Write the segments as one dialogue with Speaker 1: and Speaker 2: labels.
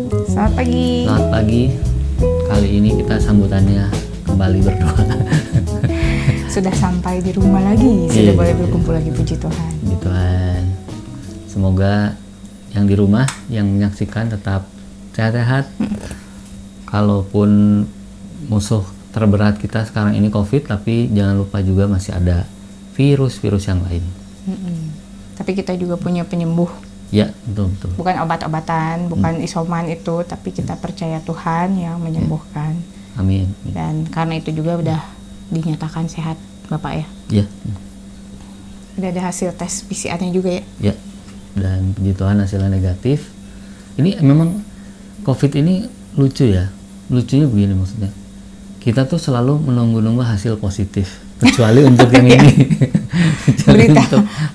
Speaker 1: Selamat pagi.
Speaker 2: Selamat pagi. Kali ini kita sambutannya kembali berdoa.
Speaker 1: Sudah sampai di rumah lagi, sudah boleh berkumpul lagi, puji Tuhan.
Speaker 2: Puji Tuhan. Semoga yang di rumah, yang menyaksikan tetap sehat-sehat. Kalaupun musuh terberat kita sekarang ini COVID, tapi jangan lupa juga masih ada virus-virus yang lain.
Speaker 1: Tapi kita juga punya penyembuh.
Speaker 2: Ya, betul.
Speaker 1: Bukan obat-obatan, bukan isoman itu, tapi kita percaya Tuhan yang menyembuhkan.
Speaker 2: Amin.
Speaker 1: Dan karena itu juga udah dinyatakan sehat, Bapak ya.
Speaker 2: Ya.
Speaker 1: Udah ada hasil tes PCR-nya juga ya.
Speaker 2: Ya. Dan puji Tuhan hasilnya negatif. Ini memang COVID ini lucu ya. Lucunya begini maksudnya. Kita tuh selalu menunggu-nunggu hasil positif, kecuali untuk yang ini.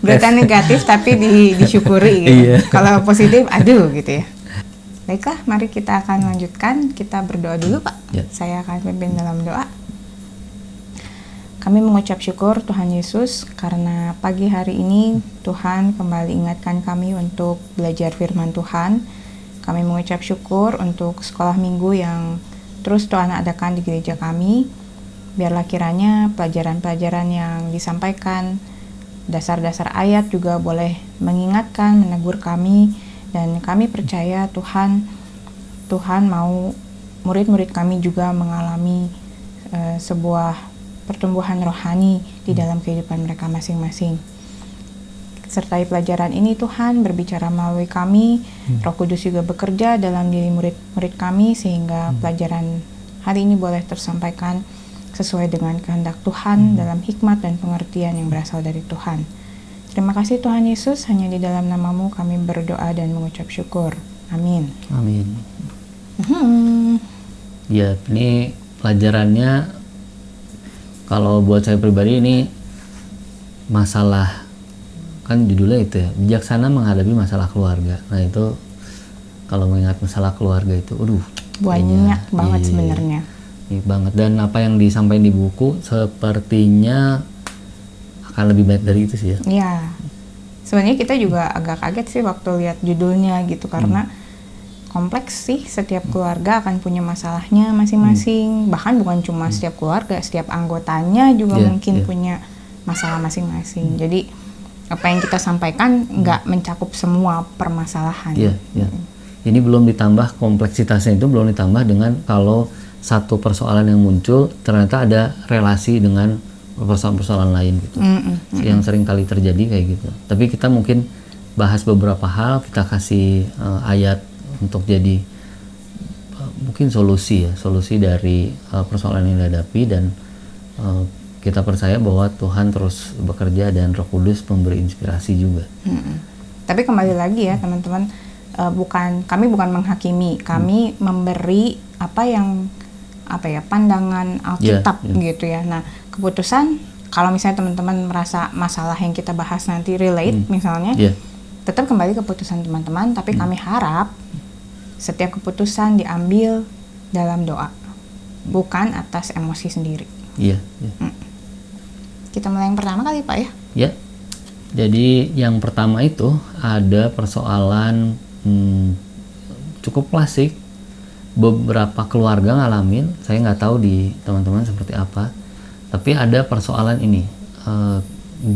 Speaker 1: berita negatif tapi disyukuri gitu.
Speaker 2: Iya.
Speaker 1: Kalau positif, aduh gitu ya. Baiklah, mari kita akan lanjutkan. Kita berdoa dulu, Pak.
Speaker 2: Ya.
Speaker 1: Saya akan pimpin dalam doa. Kami mengucap syukur Tuhan Yesus karena pagi hari ini Tuhan kembali ingatkan kami untuk belajar firman Tuhan. Kami mengucap syukur untuk sekolah minggu yang terus Tuhan adakan di gereja kami. Biarlah kiranya pelajaran-pelajaran yang disampaikan, dasar-dasar ayat juga boleh mengingatkan, menegur kami. Dan kami percaya Tuhan mau murid-murid kami juga mengalami sebuah pertumbuhan rohani di dalam kehidupan mereka masing-masing. Sertai pelajaran ini Tuhan berbicara melalui kami, Roh Kudus juga bekerja dalam diri murid-murid kami sehingga pelajaran hari ini boleh tersampaikan sesuai dengan kehendak Tuhan dalam hikmat dan pengertian yang berasal dari Tuhan. Terima kasih Tuhan Yesus, hanya di dalam nama-Mu kami berdoa dan mengucap syukur. Amin.
Speaker 2: Amin. Ya, ini pelajarannya kalau buat saya pribadi ini masalah, kan judulnya itu ya, bijaksana menghadapi masalah keluarga. Nah itu kalau mengingat masalah keluarga itu,
Speaker 1: banyak banget sebenarnya.
Speaker 2: Iya banget, dan apa yang disampaikan di buku sepertinya akan lebih baik dari itu sih ya.
Speaker 1: Iya, sebenarnya kita juga agak kaget sih waktu lihat judulnya gitu karena kompleks sih, setiap keluarga akan punya masalahnya masing-masing. Bahkan bukan cuma setiap keluarga, setiap anggotanya juga mungkin punya masalah masing-masing. Jadi apa yang kita sampaikan nggak mencakup semua permasalahan.
Speaker 2: Iya. Ini belum ditambah kompleksitasnya, itu belum ditambah dengan kalau satu persoalan yang muncul ternyata ada relasi dengan persoalan-persoalan lain gitu. Yang sering kali terjadi kayak gitu. Tapi kita mungkin bahas beberapa hal, kita kasih ayat untuk jadi mungkin solusi dari persoalan yang dihadapi, dan kita percaya bahwa Tuhan terus bekerja dan Roh Kudus memberi inspirasi juga.
Speaker 1: Tapi kembali lagi ya teman-teman, kami bukan menghakimi, kami memberi pandangan Alkitab gitu ya. Nah, keputusan kalau misalnya teman-teman merasa masalah yang kita bahas nanti relate misalnya, tetap kembali keputusan teman-teman, tapi kami harap setiap keputusan diambil dalam doa, bukan atas emosi sendiri. Iya. Kita mulai yang pertama kali Pak ya.
Speaker 2: Ya. Jadi yang pertama itu ada persoalan cukup klasik. Beberapa keluarga ngalamin, saya nggak tahu di teman-teman seperti apa, tapi ada persoalan ini,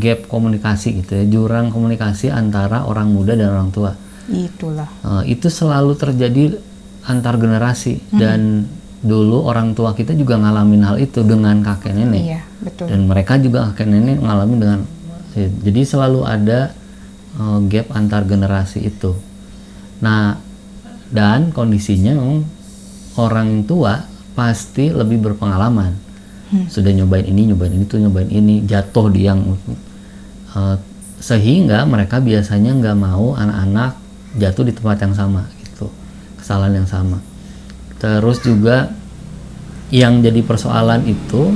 Speaker 2: gap komunikasi gitu ya, jurang komunikasi antara orang muda dan orang tua.
Speaker 1: Itulah.
Speaker 2: Itu selalu terjadi antar generasi, dan dulu orang tua kita juga ngalamin hal itu dengan kakek nenek.
Speaker 1: Iya, betul.
Speaker 2: Dan mereka juga kakek nenek ngalamin dengan, jadi selalu ada gap antar generasi itu. Nah, dan kondisinya memang orang tua pasti lebih berpengalaman, sudah nyobain ini, jatuh di yang sehingga mereka biasanya nggak mau anak-anak jatuh di tempat yang sama gitu, kesalahan yang sama. Terus juga yang jadi persoalan itu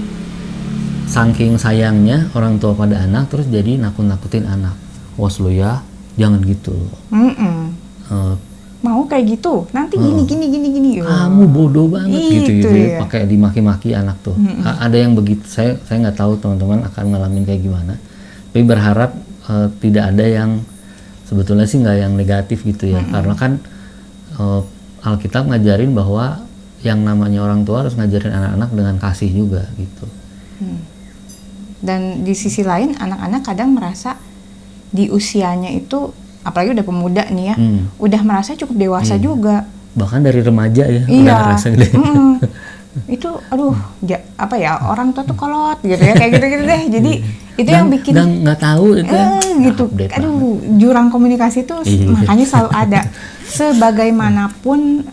Speaker 2: saking sayangnya orang tua pada anak, terus jadi nakut-nakutin anak. Was lo ya, jangan gitu loh.
Speaker 1: Mau kayak gitu, nanti gini.
Speaker 2: Kamu bodoh banget gitu
Speaker 1: ya.
Speaker 2: Pakai dimaki-maki anak tuh. Ada yang begitu, saya nggak tahu teman-teman akan ngalamin kayak gimana. Tapi berharap tidak ada yang sebetulnya sih nggak yang negatif gitu ya. Karena kan Alkitab ngajarin bahwa yang namanya orang tua harus ngajarin anak-anak dengan kasih juga gitu.
Speaker 1: Dan di sisi lain anak-anak kadang merasa di usianya itu, apalagi udah pemuda nih ya, udah merasa cukup dewasa juga.
Speaker 2: Bahkan dari remaja ya
Speaker 1: Iya.
Speaker 2: udah ngerasa gede.
Speaker 1: Itu aduh apa ya, orang tua tuh kolot gitu ya, kayak gitu-gitu deh. Jadi itu yang bikin
Speaker 2: nggak tahu itu
Speaker 1: gitu. Aduh, jurang komunikasi tuh makanya selalu ada. Sebagaimanapun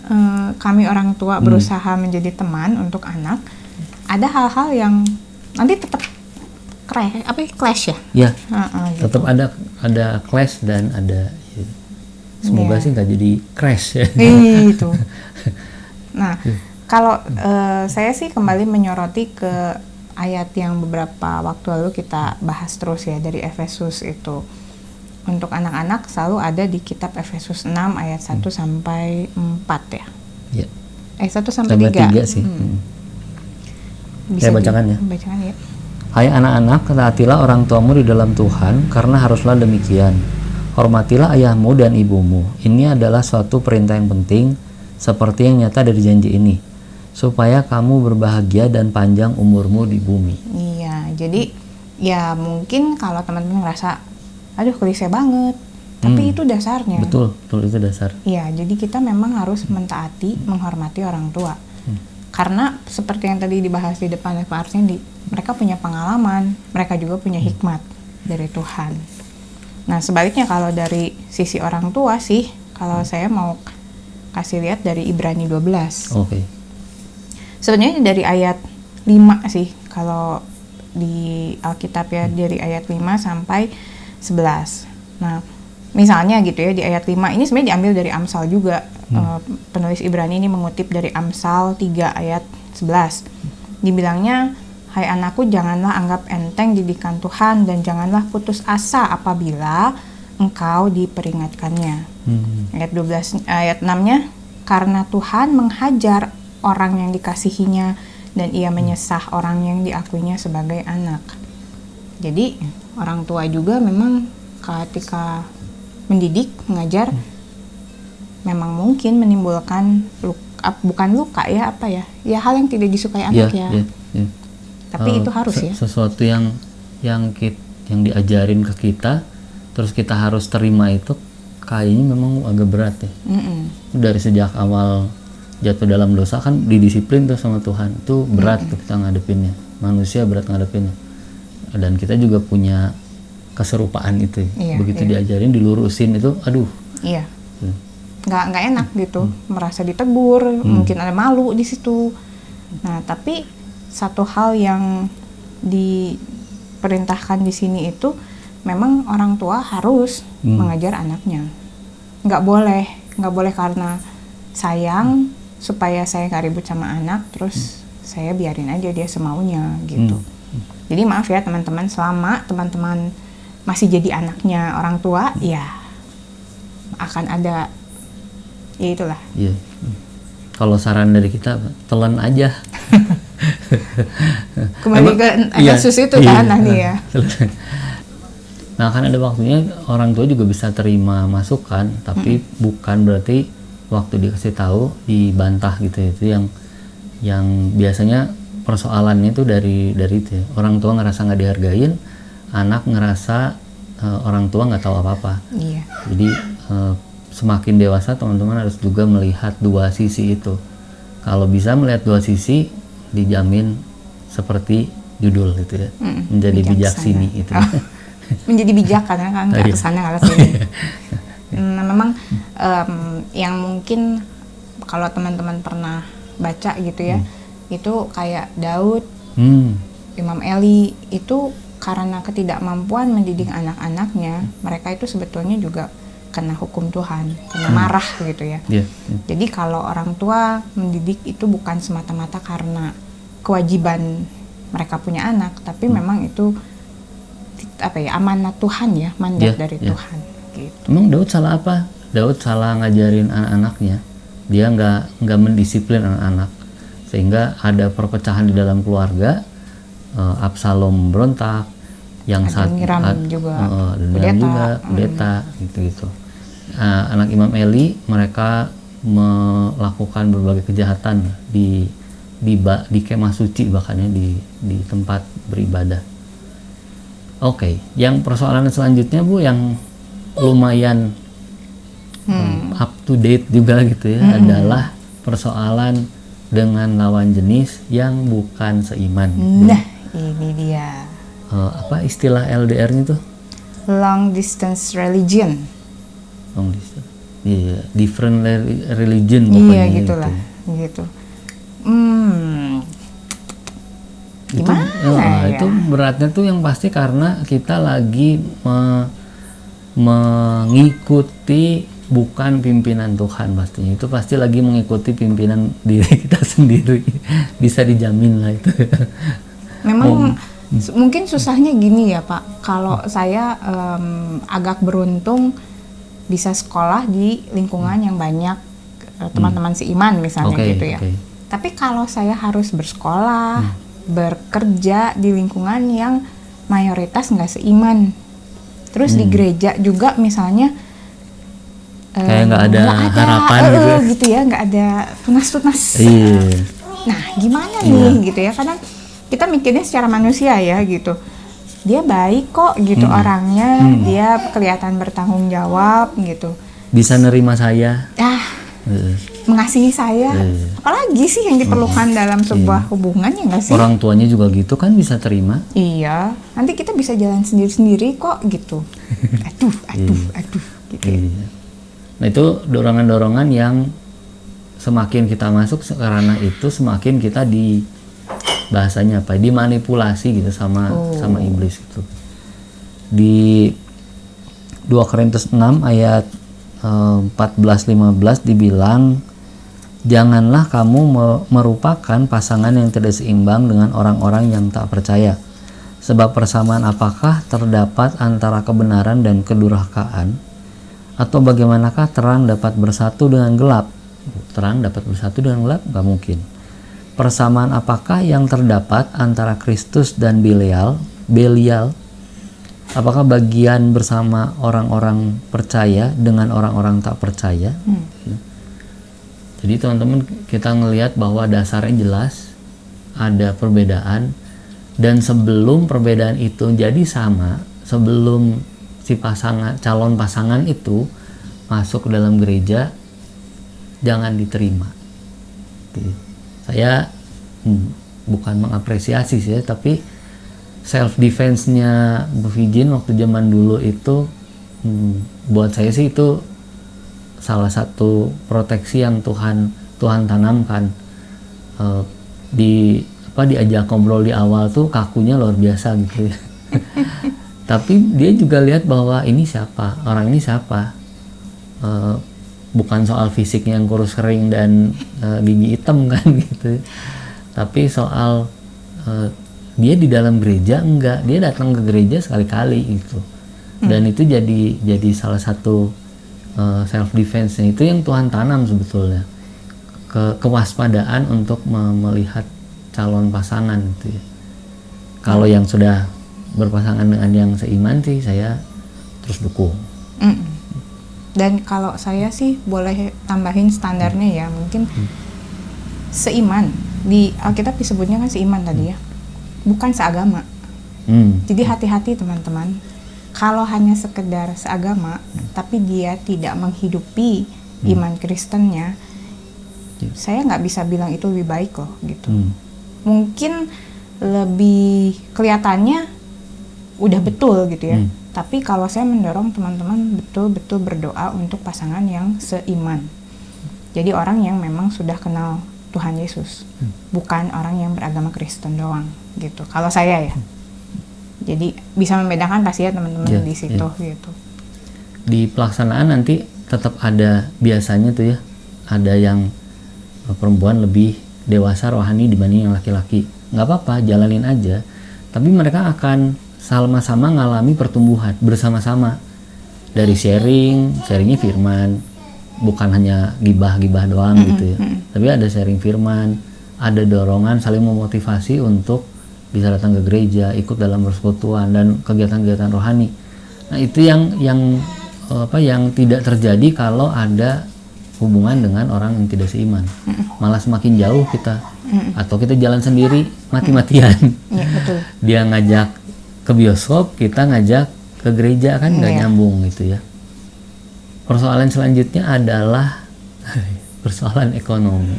Speaker 1: kami orang tua berusaha menjadi teman untuk anak, ada hal-hal yang nanti tetap clash ya.
Speaker 2: Ya.
Speaker 1: Gitu.
Speaker 2: Tetap ada clash dan ada semoga sih nggak jadi crash ya.
Speaker 1: Itu. Nah, kalau saya sih kembali menyoroti ke ayat yang beberapa waktu lalu kita bahas terus ya, dari Efesus itu. Untuk anak-anak selalu ada di kitab Efesus 6 ayat 1 sampai 4 ya.
Speaker 2: Iya.
Speaker 1: 1 sampai 3
Speaker 2: sih.
Speaker 1: Bisa
Speaker 2: saya bacakan ya.
Speaker 1: Bacakan ya.
Speaker 2: Hai anak-anak, taatilah orang tuamu di dalam Tuhan, karena haruslah demikian. Hormatilah ayahmu dan ibumu. Ini adalah suatu perintah yang penting, seperti yang nyata dari janji ini, supaya kamu berbahagia dan panjang umurmu di bumi.
Speaker 1: Iya, jadi ya mungkin kalau teman-teman ngerasa, aduh klise banget, tapi itu dasarnya.
Speaker 2: Betul itu dasar.
Speaker 1: Iya, jadi kita memang harus mentaati, menghormati orang tua. Karena seperti yang tadi dibahas di depan Pak Arsyendi, mereka punya pengalaman, mereka juga punya hikmat dari Tuhan. Nah, sebaliknya kalau dari sisi orang tua sih, kalau saya mau kasih lihat dari Ibrani 12.
Speaker 2: Oke.
Speaker 1: Sebenarnya dari ayat 5 sih, kalau di Alkitab ya, dari ayat 5 sampai 11. Nah, misalnya gitu ya, di ayat 5 ini sebenarnya diambil dari Amsal juga. Penulis Ibrani ini mengutip dari Amsal 3 ayat 11. Dibilangnya, hai anakku, janganlah anggap enteng didikan Tuhan dan janganlah putus asa apabila engkau diperingatkannya. Ayat 6-nya, karena Tuhan menghajar orang yang dikasihinya dan ia menyesah orang yang diakuinya sebagai anak. Jadi orang tua juga memang ketika mendidik, mengajar, memang mungkin menimbulkan bukan luka ya, apa ya, ya hal yang tidak disukai anak ya. Tapi itu harus ya.
Speaker 2: Sesuatu yang diajarin ke kita, terus kita harus terima itu, kayaknya memang agak berat ya. Dari sejak awal jatuh dalam dosa kan didisiplin tuh sama Tuhan, itu berat tuh kita ngadepinnya. Manusia berat ngadepinnya. Dan kita juga punya keserupaan itu. Begitu diajarin, dilurusin itu, aduh. Iya.
Speaker 1: Nggak enak gitu, merasa ditegur, mungkin ada malu di situ. Nah, tapi satu hal yang diperintahkan di sini itu memang orang tua harus mengajar anaknya. Nggak boleh karena sayang supaya saya nggak ribut sama anak, terus saya biarin aja dia semaunya gitu. Jadi maaf ya teman-teman, selama teman-teman masih jadi anaknya orang tua, ya akan ada, ya itulah.
Speaker 2: Iya. Kalau saran dari kita, telan aja.
Speaker 1: Kembali ke Efesus itu kan nanti ya.
Speaker 2: Nah, kan ada waktunya orang tua juga bisa terima masukan, tapi bukan berarti waktu dikasih tahu dibantah gitu ya. Itu yang biasanya persoalannya itu dari itu ya. Orang tua ngerasa nggak dihargain, anak ngerasa orang tua nggak tahu apa-apa.
Speaker 1: Iya.
Speaker 2: Jadi semakin dewasa teman-teman harus juga melihat dua sisi itu. Kalau bisa melihat dua sisi, dijamin seperti judul gitu ya, menjadi bijaksini itu.
Speaker 1: Menjadi bijak kan nggak kesana nggak kesini. Nah, memang yang mungkin kalau teman-teman pernah baca gitu ya, itu kayak Daud, Imam Eli itu karena ketidakmampuan mendidik anak-anaknya, mereka itu sebetulnya juga kena hukum Tuhan, kena marah gitu ya. Jadi kalau orang tua mendidik itu bukan semata-mata karena kewajiban mereka punya anak, tapi memang itu apa ya, amanat Tuhan ya, mandat dari Tuhan. Gitu.
Speaker 2: Emang Daud salah apa? Daud salah ngajarin anak-anaknya. Dia nggak mendisiplin anak-anak, sehingga ada perpecahan di dalam keluarga. Absalom berontak, yang
Speaker 1: juga
Speaker 2: pendeta gitu. Anak Imam Eli mereka melakukan berbagai kejahatan di kemah suci, bahkan ya di tempat beribadah. Oke, yang persoalan selanjutnya Bu, yang lumayan up to date juga gitu ya, adalah persoalan dengan lawan jenis yang bukan seiman.
Speaker 1: Nah, ini dia.
Speaker 2: Apa istilah LDR-nya tuh?
Speaker 1: Long distance religion.
Speaker 2: Long distance. Iya, different religion pokoknya.
Speaker 1: Iya, gitulah, gitu. Gimana ya?
Speaker 2: Itu beratnya tuh yang pasti karena kita lagi mengikuti bukan pimpinan Tuhan pastinya. Itu pasti lagi mengikuti pimpinan diri kita sendiri. Bisa dijamin lah itu.
Speaker 1: Memang mungkin susahnya gini ya Pak. Kalau saya agak beruntung bisa sekolah di lingkungan yang banyak teman-teman seiman misalnya gitu ya. Tapi kalau saya harus bersekolah, bekerja di lingkungan yang mayoritas nggak seiman, terus di gereja juga misalnya
Speaker 2: kayak nggak ada harapan
Speaker 1: gitu ya, nggak ada tunas-tunas. Nah gimana nih gitu ya, kadang kita mikirnya secara manusia ya gitu, dia baik kok gitu orangnya, dia kelihatan bertanggung jawab gitu, bisa
Speaker 2: nerima saya,
Speaker 1: mengasihi saya, apalagi sih yang diperlukan dalam sebuah hubungan, ya nggak sih?
Speaker 2: Orang tuanya juga gitu kan, bisa terima.
Speaker 1: Iya, nanti kita bisa jalan sendiri-sendiri kok gitu. aduh gitu.
Speaker 2: Nah itu dorongan-dorongan yang semakin kita masuk karena itu semakin kita bahasanya apa? Dimanipulasi gitu sama iblis gitu. Di 2 Korintus 6 ayat 14-15 dibilang, janganlah kamu merupakan pasangan yang tidak seimbang dengan orang-orang yang tak percaya. Sebab persamaan apakah terdapat antara kebenaran dan kedurhakaan? Atau bagaimanakah terang dapat bersatu dengan gelap? Terang dapat bersatu dengan gelap? Gak mungkin. Persamaan apakah yang terdapat antara Kristus dan Belial? Apakah bagian bersama orang-orang percaya dengan orang-orang tak percaya? Jadi teman-teman, kita ngelihat bahwa dasarnya jelas ada perbedaan, dan sebelum perbedaan itu jadi sama, sebelum si calon pasangan itu masuk ke dalam gereja, jangan diterima. Saya bukan mengapresiasi sih, tapi self defense-nya Bu Vijin waktu zaman dulu itu, buat saya sih itu salah satu proteksi yang Tuhan tanamkan. Diajak ngobrol di awal tuh kakunya luar biasa gitu. Tapi dia juga lihat bahwa ini siapa, orang ini siapa. Bukan soal fisiknya yang kurus kering dan gigi hitam kan gitu. Tapi soal dia di dalam gereja enggak, dia datang ke gereja sekali-kali gitu. Dan itu jadi salah satu self defense-nya, itu yang Tuhan tanam sebetulnya, kewaspadaan untuk melihat calon pasangan gitu ya. Kalau yang sudah berpasangan dengan yang seiman sih saya terus dukung.
Speaker 1: Dan kalau saya sih boleh tambahin standarnya ya, mungkin seiman, di Alkitab disebutnya kan seiman tadi ya, bukan seagama. Jadi hati-hati teman-teman, kalau hanya sekedar seagama tapi dia tidak menghidupi iman Kristennya, saya nggak bisa bilang itu lebih baik loh gitu. Mungkin lebih kelihatannya udah betul gitu ya, tapi kalau saya mendorong teman-teman betul-betul berdoa untuk pasangan yang seiman. Jadi orang yang memang sudah kenal Tuhan Yesus, bukan orang yang beragama Kristen doang gitu. Kalau saya ya, jadi bisa membedakan pasti ya teman-teman di situ gitu.
Speaker 2: Di pelaksanaan nanti tetap ada biasanya tuh ya, ada yang perempuan lebih dewasa rohani dibanding yang laki-laki. Nggak apa-apa, jalanin aja. Tapi mereka akan sama-sama ngalami pertumbuhan bersama-sama dari sharingnya firman, bukan hanya gibah-gibah doang gitu ya. Tapi ada sharing firman, ada dorongan saling memotivasi untuk bisa datang ke gereja, ikut dalam persekutuan dan kegiatan-kegiatan rohani. Nah, itu yang tidak terjadi kalau ada hubungan dengan orang yang tidak seiman. Malah semakin jauh kita, atau kita jalan sendiri mati-matian.
Speaker 1: Iya, betul.
Speaker 2: Dia ngajak ke bioskop, kita ngajak ke gereja, kan nggak nyambung gitu ya. Persoalan selanjutnya adalah persoalan ekonomi.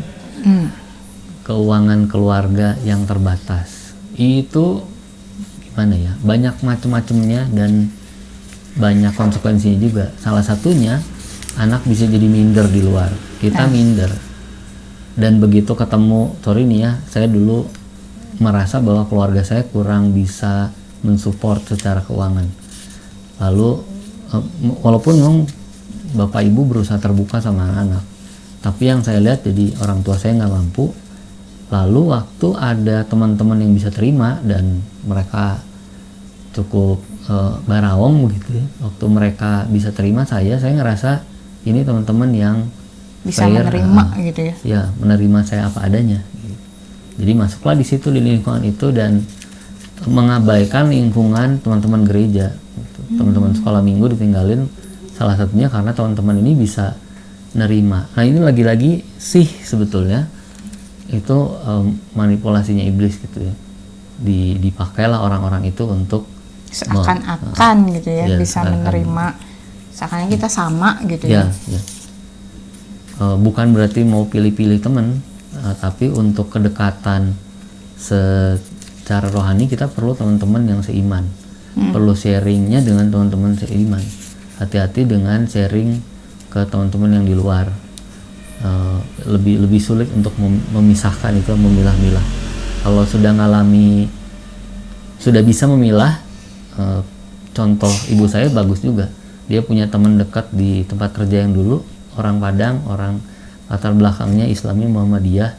Speaker 2: Keuangan keluarga yang terbatas. Itu gimana ya? Banyak macam-macamnya dan banyak konsekuensinya juga. Salah satunya anak bisa jadi minder di luar. Kita minder. Dan begitu ketemu, sorry nih ya, saya dulu merasa bahwa keluarga saya kurang bisa mensupport secara keuangan. Lalu walaupun memang bapak ibu berusaha terbuka sama anak, tapi yang saya lihat jadi orang tua saya nggak mampu. Lalu waktu ada teman-teman yang bisa terima dan mereka cukup baraong begitu ya, waktu mereka bisa terima saya ngerasa ini teman-teman yang
Speaker 1: bisa
Speaker 2: fair,
Speaker 1: menerima gitu ya.
Speaker 2: Ya, menerima saya apa adanya. Jadi masuklah di situ, di lingkungan itu, dan mengabaikan lingkungan teman-teman gereja. Teman-teman sekolah minggu ditinggalin, salah satunya karena teman-teman ini bisa nerima. Nah, ini lagi-lagi sih sebetulnya itu manipulasinya iblis gitu ya. Dipakailah orang-orang itu untuk
Speaker 1: seakan-akan gitu ya, bisa menerima, seakan kita sama gitu ya.
Speaker 2: Bukan berarti mau pilih-pilih teman, tapi untuk kedekatan secara rohani kita perlu teman-teman yang seiman. Perlu sharingnya dengan teman-teman seiman. Hati-hati dengan sharing ke teman-teman yang di luar. Lebih sulit untuk memisahkan itu, memilah-milah. Kalau sudah bisa memilah, contoh ibu saya bagus juga. Dia punya teman dekat di tempat kerja yang dulu orang Padang, orang latar belakangnya Islamnya Muhammadiyah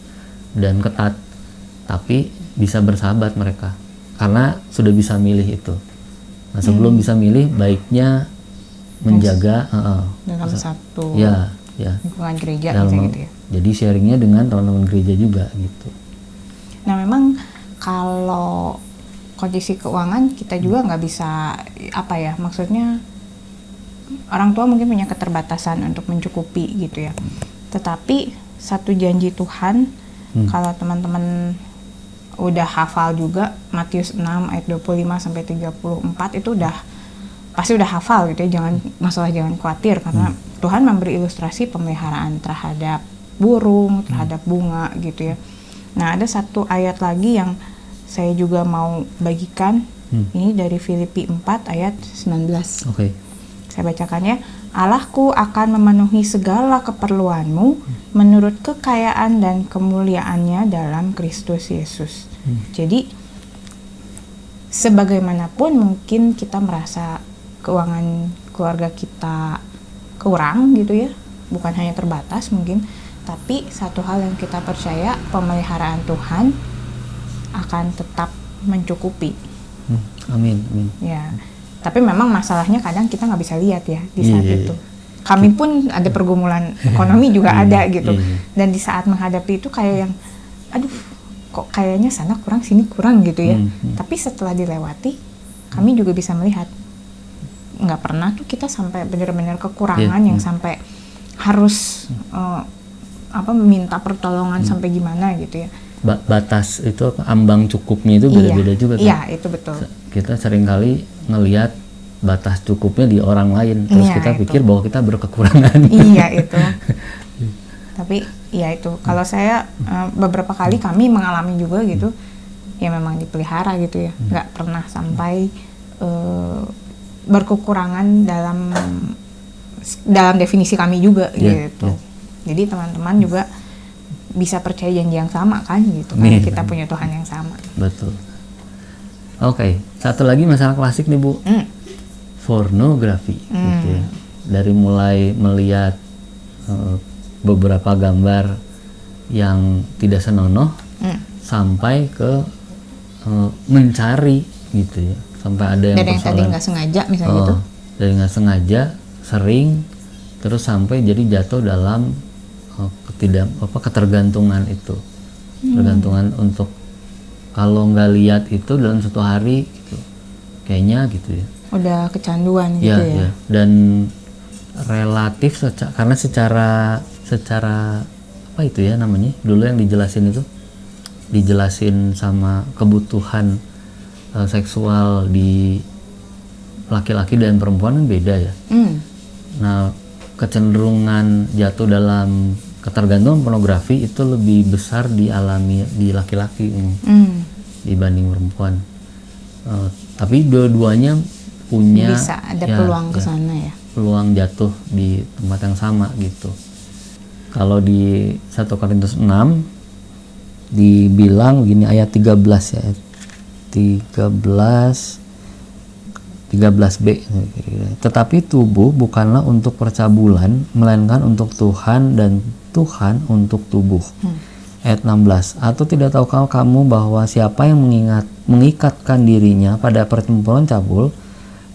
Speaker 2: dan ketat, tapi bisa bersahabat mereka karena sudah bisa milih itu. Nah, sebelum bisa milih, baiknya menjaga
Speaker 1: dalam satu lingkungan gereja gitu ya.
Speaker 2: Jadi sharingnya dengan teman-teman gereja juga gitu.
Speaker 1: Nah, memang kalau kondisi keuangan kita juga nggak bisa maksudnya orang tua mungkin punya keterbatasan untuk mencukupi gitu ya. Tetapi satu janji Tuhan, kalau teman-teman udah hafal juga Matius 6 ayat 25 sampai 34 itu pasti udah hafal gitu ya. Jangan khawatir karena Tuhan memberi ilustrasi pemeliharaan terhadap burung, terhadap bunga gitu ya. Nah, ada satu ayat lagi yang saya juga mau bagikan. Ini dari Filipi 4 ayat 19.
Speaker 2: Oke.
Speaker 1: Saya bacakan ya. Allahku akan memenuhi segala keperluanmu menurut kekayaan dan kemuliaannya dalam Kristus Yesus. Jadi sebagaimanapun mungkin kita merasa keuangan keluarga kita kurang gitu ya, bukan hanya terbatas mungkin, tapi satu hal yang kita percaya, pemeliharaan Tuhan akan tetap mencukupi.
Speaker 2: Amin.
Speaker 1: Ya. Tapi memang masalahnya kadang kita nggak bisa lihat ya di saat itu. Kami pun ada pergumulan ekonomi juga ada gitu. Dan di saat menghadapi itu kayak yang, aduh, kok kayaknya sana kurang, sini kurang gitu ya. Tapi setelah dilewati, kami juga bisa melihat nggak pernah tuh kita sampai benar-benar kekurangan yang sampai harus meminta pertolongan sampai gimana gitu ya.
Speaker 2: Batas itu ambang cukupnya itu beda-beda juga kan?
Speaker 1: Iya, itu betul.
Speaker 2: Kita seringkali ngelihat batas cukupnya di orang lain, terus kita pikir bahwa kita berkekurangan.
Speaker 1: Iya, itu. Tapi ya itu, kalau saya beberapa kali kami mengalami juga gitu, ya memang dipelihara gitu ya, nggak pernah sampai berkekurangan dalam definisi kami juga gitu. Jadi teman-teman juga bisa percaya janji yang sama kan gitu, karena kita punya Tuhan yang sama.
Speaker 2: Betul. Oke, satu lagi masalah klasik nih Bu, pornografi. Gitu ya. Dari mulai melihat beberapa gambar yang tidak senonoh sampai ke mencari gitu ya, sampai ada yang
Speaker 1: dari yang tadi nggak sengaja misalnya gitu.
Speaker 2: Dari nggak sengaja, sering, terus sampai jadi jatuh dalam ketergantungan itu, ketergantungan untuk kalau nggak lihat itu dalam satu hari gitu, kayaknya gitu ya.
Speaker 1: Udah kecanduan gitu ya.
Speaker 2: Dan relatif karena secara apa itu ya namanya dulu yang dijelasin sama kebutuhan seksual di laki-laki dan perempuan kan beda ya. Nah, kecenderungan jatuh dalam ketergantungan pornografi itu lebih besar dialami di laki-laki dibanding perempuan. Tapi dua-duanya punya
Speaker 1: bisa ada peluang ke sana ya.
Speaker 2: Peluang jatuh di tempat yang sama gitu. Kalau di 1 Korintus 6 dibilang gini ayat 13 ya. 13b. Tetapi tubuh bukanlah untuk percabulan, melainkan untuk Tuhan dan Tuhan untuk tubuh. Ayat 16. Atau tidak tahukah kamu bahwa siapa yang mengikatkan dirinya pada pertempuran cabul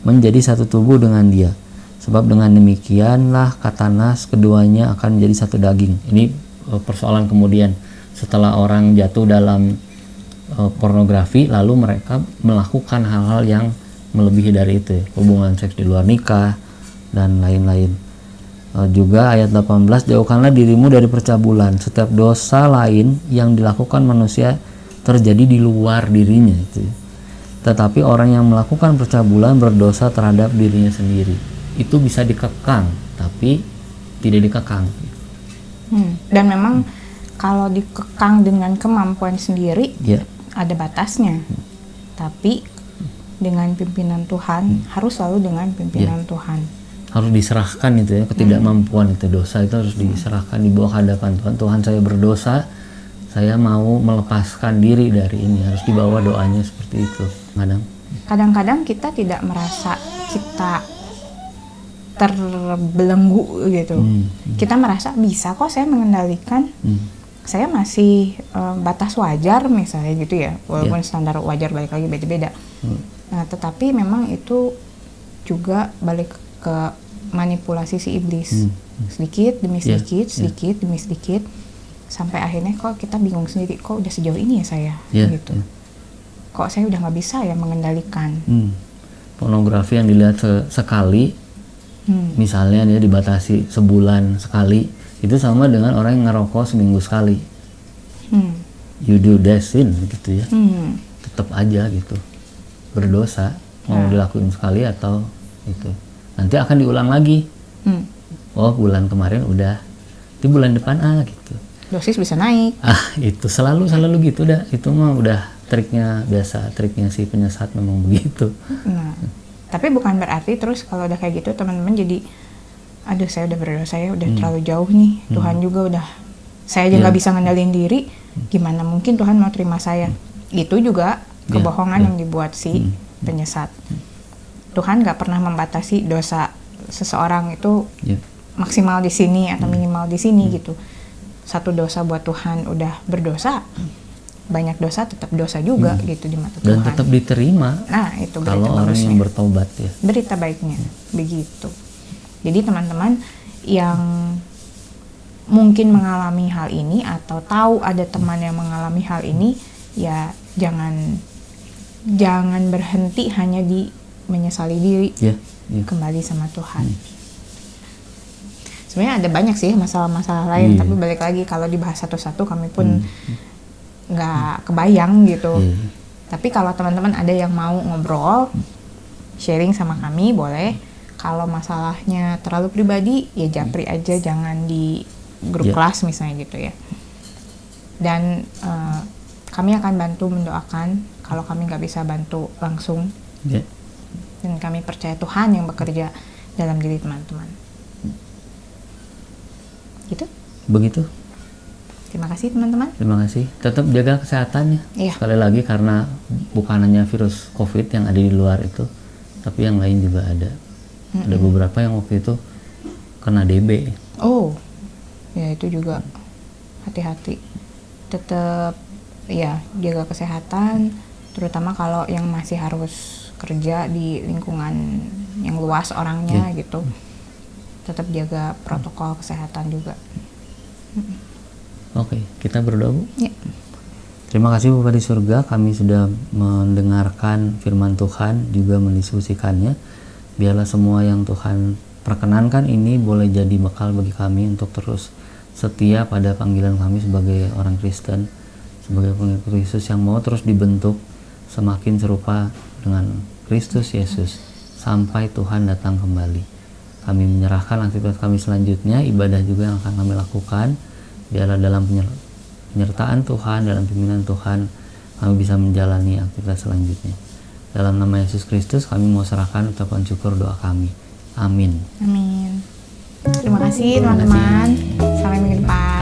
Speaker 2: menjadi satu tubuh dengan dia? Sebab dengan demikianlah kata Nas keduanya akan menjadi satu daging. Ini persoalan kemudian setelah orang jatuh dalam pornografi lalu mereka melakukan hal-hal yang melebihi dari itu ya, hubungan seks di luar nikah dan lain-lain. Juga ayat 18, jauhkanlah dirimu dari percabulan. Setiap dosa lain yang dilakukan manusia terjadi di luar dirinya itu. Tetapi orang yang melakukan percabulan berdosa terhadap dirinya sendiri. Itu bisa dikekang, tapi tidak dikekang.
Speaker 1: Dan memang kalau dikekang dengan kemampuan sendiri, ada batasnya. Tapi dengan pimpinan Tuhan, harus selalu dengan pimpinan Tuhan.
Speaker 2: Harus diserahkan itu ya, ketidakmampuan itu, dosa itu harus diserahkan, dibawa ke hadapan Tuhan. Tuhan, saya berdosa, saya mau melepaskan diri dari ini. Harus dibawa doanya seperti itu. Kadang-kadang
Speaker 1: kita tidak merasa kita terbelenggu gitu. Kita merasa bisa kok saya mengendalikan. Saya masih batas wajar misalnya gitu ya, walaupun standar wajar balik lagi beda-beda. Nah, tetapi memang itu juga balik ke manipulasi si iblis. Sedikit demi sedikit, sedikit demi sedikit, sampai akhirnya kok kita bingung sendiri, kok udah sejauh ini ya saya gitu. Kok saya udah nggak bisa ya mengendalikan.
Speaker 2: Pornografi yang dilihat sekali, misalnya dia dibatasi sebulan sekali, itu sama dengan orang yang ngerokok seminggu sekali. You do that sin gitu ya. Tetap aja gitu. Berdosa, mau dilakuin sekali atau itu. Nanti akan diulang lagi. Oh, bulan kemarin udah. Di bulan depan gitu.
Speaker 1: Dosis bisa naik.
Speaker 2: Itu selalu gitu dah. Itu mah udah triknya biasa, triknya si penyesat memang begitu.
Speaker 1: Nah, tapi bukan berarti terus kalau udah kayak gitu teman-teman jadi aduh saya udah berdosa, saya udah terlalu jauh nih. Tuhan juga udah saya aja nggak bisa ngendalin diri. Gimana mungkin Tuhan mau terima saya? Itu juga kebohongan yang dibuat si penyesat. Tuhan nggak pernah membatasi dosa seseorang itu maksimal di sini atau minimal di sini gitu. Satu dosa buat Tuhan udah berdosa, banyak dosa tetap dosa juga gitu di mata Tuhan.
Speaker 2: Dan tetap diterima.
Speaker 1: Nah, itu
Speaker 2: kalau orang yang bertobat ya.
Speaker 1: Berita baiknya begitu. Jadi teman-teman yang mungkin mengalami hal ini atau tahu ada teman yang mengalami hal ini, ya jangan berhenti hanya di menyesali diri, kembali sama Tuhan. Sebenarnya ada banyak sih masalah-masalah lain, tapi balik lagi kalau dibahas satu-satu kami pun nggak kebayang gitu. Tapi kalau teman-teman ada yang mau ngobrol, sharing sama kami boleh. Kalau masalahnya terlalu pribadi, ya japri aja, jangan di grup kelas misalnya gitu ya. Dan kami akan bantu mendoakan kalau kami nggak bisa bantu langsung. Dan kami percaya Tuhan yang bekerja dalam diri teman-teman. Gitu?
Speaker 2: Begitu.
Speaker 1: Terima kasih teman-teman.
Speaker 2: Terima kasih. Tetap jaga kesehatannya. Sekali lagi karena bukan hanya virus COVID yang ada di luar itu, tapi yang lain juga ada. Ada beberapa yang waktu itu kena DB.
Speaker 1: Oh, ya itu juga hati-hati. Tetap ya jaga kesehatan, terutama kalau yang masih harus kerja di lingkungan yang luas orangnya gitu. Tetap jaga protokol kesehatan juga.
Speaker 2: Oke, kita berdoa, Bu. Terima kasih Bapa di surga, kami sudah mendengarkan firman Tuhan, juga mendiskusikannya. Biarlah semua yang Tuhan perkenankan ini boleh jadi bekal bagi kami untuk terus setia pada panggilan kami sebagai orang Kristen, sebagai pengikut Kristus yang mau terus dibentuk semakin serupa dengan Kristus Yesus sampai Tuhan datang kembali. Kami menyerahkan aktivitas kami selanjutnya, ibadah juga yang akan kami lakukan, biarlah dalam penyertaan Tuhan, dalam pimpinan Tuhan, kami bisa menjalani aktivitas selanjutnya. Dalam nama Yesus Kristus kami mau serahkan ucapan syukur doa kami. Amin.
Speaker 1: Amin. Terima kasih teman-teman. Sampai minggu depan.